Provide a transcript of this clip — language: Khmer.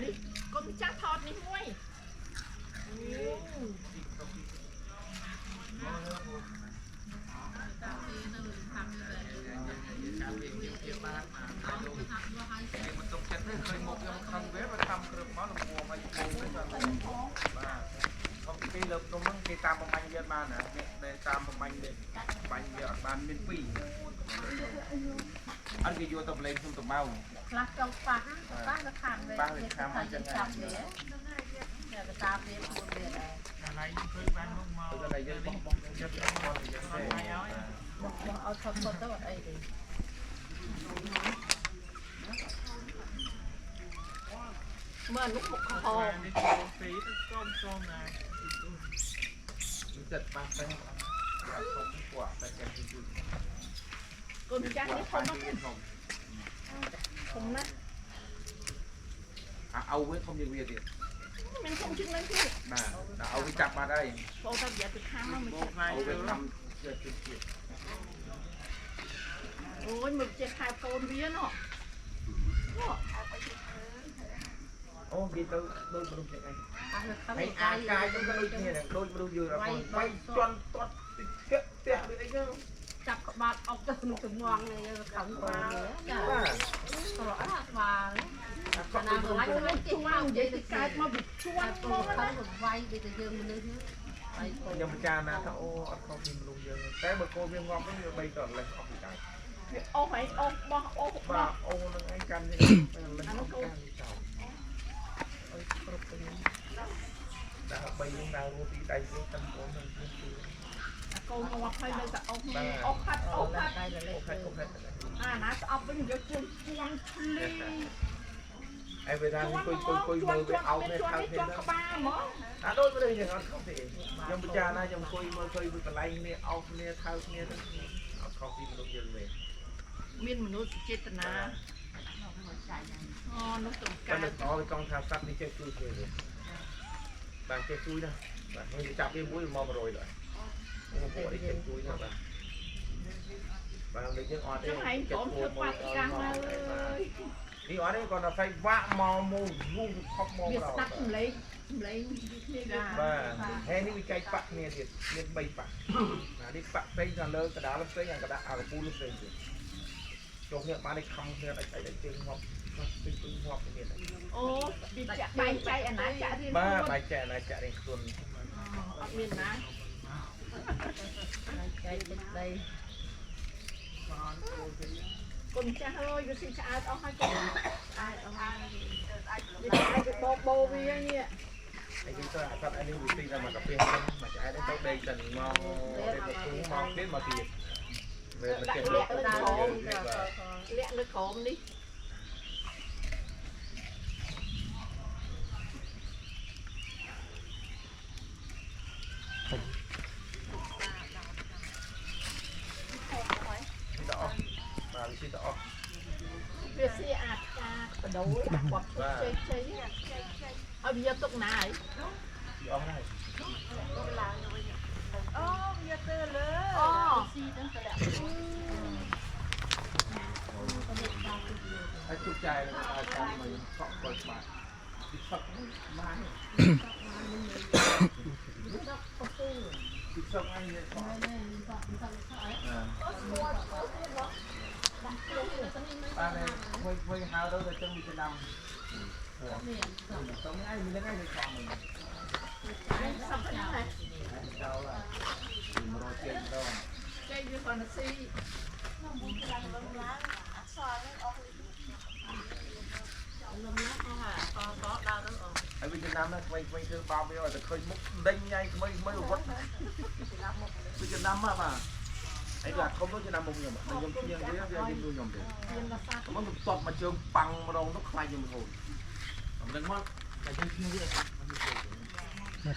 នេះកូនចាស់ថតនេះមួយគេតាមប្រមាញ់យកបានណាអ្នកតាមប្រមាញ់នេះបាញ់យកអត់បានមាន2អត់គេយកទៅលេងខ្ញុំទៅមកខ្លះចង់ប៉ះទៅខាងវិញប៉ះទៅខាងមកចឹងហ្នឹងតែតាមវាខ្លួនវាដែរកន្លែងឃើញបានមកមកទៅតែយើងបោះចិត្តបោះយ៉ាងទេបោះឲ្យថតទៅអត់អីទេមើលនោះមុខខោនេះចូលពីទៅក្រុមណាចិត្តប៉ះទៅអត់គ្រប់គាត់តែគេជួយកូនចាស់នេះធំណាស់ធំណាស់เอาไว้ធំជាងវាទៀតមានធំជាងនេះទៀតបាទតែเอาវាចាប់បាត់ហើយបងថាវាទៅខាងមកមិនចាប់เอาវាខំទៀតទៀតអូយមកចេះខែកូនវាណោះអូនិយាយទៅដូចមនុស្សចឹងឯងហើយអាកាយទៅដូចគ្នាដូចមនុស្សយើងអត់បាយជន់ទាត់ផ្ទះដូចអីហ្នឹងចាប់ក្បាលអុកទៅក្នុងទងងនេះខំស្វាចាបាទត្រអត់ស្វាណាកន្លែងនេះគេមកនិយាយទៅកើតមកវាជន់មកខំវាយដូចតែយើងមនុស្សហើយខ្ញុំពិចារណាថាអូអត់ខុសពីមនុស្សយើងតែបើកូនវាងាប់វិញវាបីតលេះអស់ពីកើតវាអូសហើយអូសបោះអូសបោះអូនឹងឯងកាន់នេះលេះអស់ពីកើតអើយគ្រប់ទៅដាក់បីនឹងដើររੂទីដៃវាតាមកូននឹងគឺកូនងាប់ហើយនៅតែអូសអូសខាត់អូសខាត់អូខេអូខេអាណាស្អប់វិញយកជន់ឈួងឆ្លីអីពេលថាគុយមើលវាអោបនេះថើនេះទៅក្បាលហ្មងអាដូចមិនដឹងអត់ខុសទេខ្ញុំពិចារណាខ្ញុំអង្គុយមើលឃើញវាកន្លែងនេះអោបគ្នាថើគ្នាទៅអត់ខុសពីមនុស្សយើងទេមានមនុស្សចេតនាអូនោះសំខាន់តែដល់កងថាសត្វនេះចេះជួយគេទេបាទចេះជួយណាបាទខ្ញុំចាប់វាមួយមក100ដែរអូពួកនេះចេះជួយណាបាទបាទដូចយើងអត់ទេចាំហើយកូនធ្វើបាតកម្មហើយនេះអត់ទេគាត់ថាផ្ទៃវាក់មកមកយូរខប់មកដល់វាស្ដាប់សំឡេងគ្នាបាទហើយនេះវាចែកបាក់គ្នាទៀតមាន3បាក់ណានេះបាក់ផ្សេងខាងលើកដាលផ្សេងអាកដាអាកពូលផ្សេងទៀតចូលគ្នាបាននេះខំគ្នាដាច់ជើងងាប់ពីងាប់គ្នាអូវាចាក់បែកចែកអាណាចាក់រៀនបាទបែកចែកអាណាចាក់រៀនខ្លួនអត់មានណាចែកទឹកដីកូនចាស់អើយវាស៊ីឆ្អែតអស់ហើយកូនអាចអស់ហើយអាចបោវានេះអីគេទៅអាសត្វនេះវាស៊ីតែមកកាហ្វេហ្នឹងមកឆ្អែតទៅដេកទៅមកទៅគូមកទៀតមកទៀតវាមិនចេះលាក់នៅក្រោមនេះវាស៊ីអាចកាបដូរគាត់ជ័យឲ្យវាទុកណាហើយអស់ហើយអូវាទៅលើអូស៊ីទាំងស្លាក់ហើយជុកចាយឲ្យតាមមកសក់គាត់បាទពីសក់បានពីសក់អីនេះបាទវិញហៅទៅទៅมีจะดำนี่ตรงนี้ไอ้มีเรื่องไอ้ในคลองมัน nó xí lầm lắm không hả có đau nữa không ai Việt Nam nó quay thương bao bây giờ là khơi múc đinh ngay mới quất Việt Nam mà ấy là không có Việt Nam một người mà nhom chiên thế ra đi nuôi nhom thế nó một tọt mà trường bằng mà đâu nó khai như một hồi đừng mất phải chiên chiên thế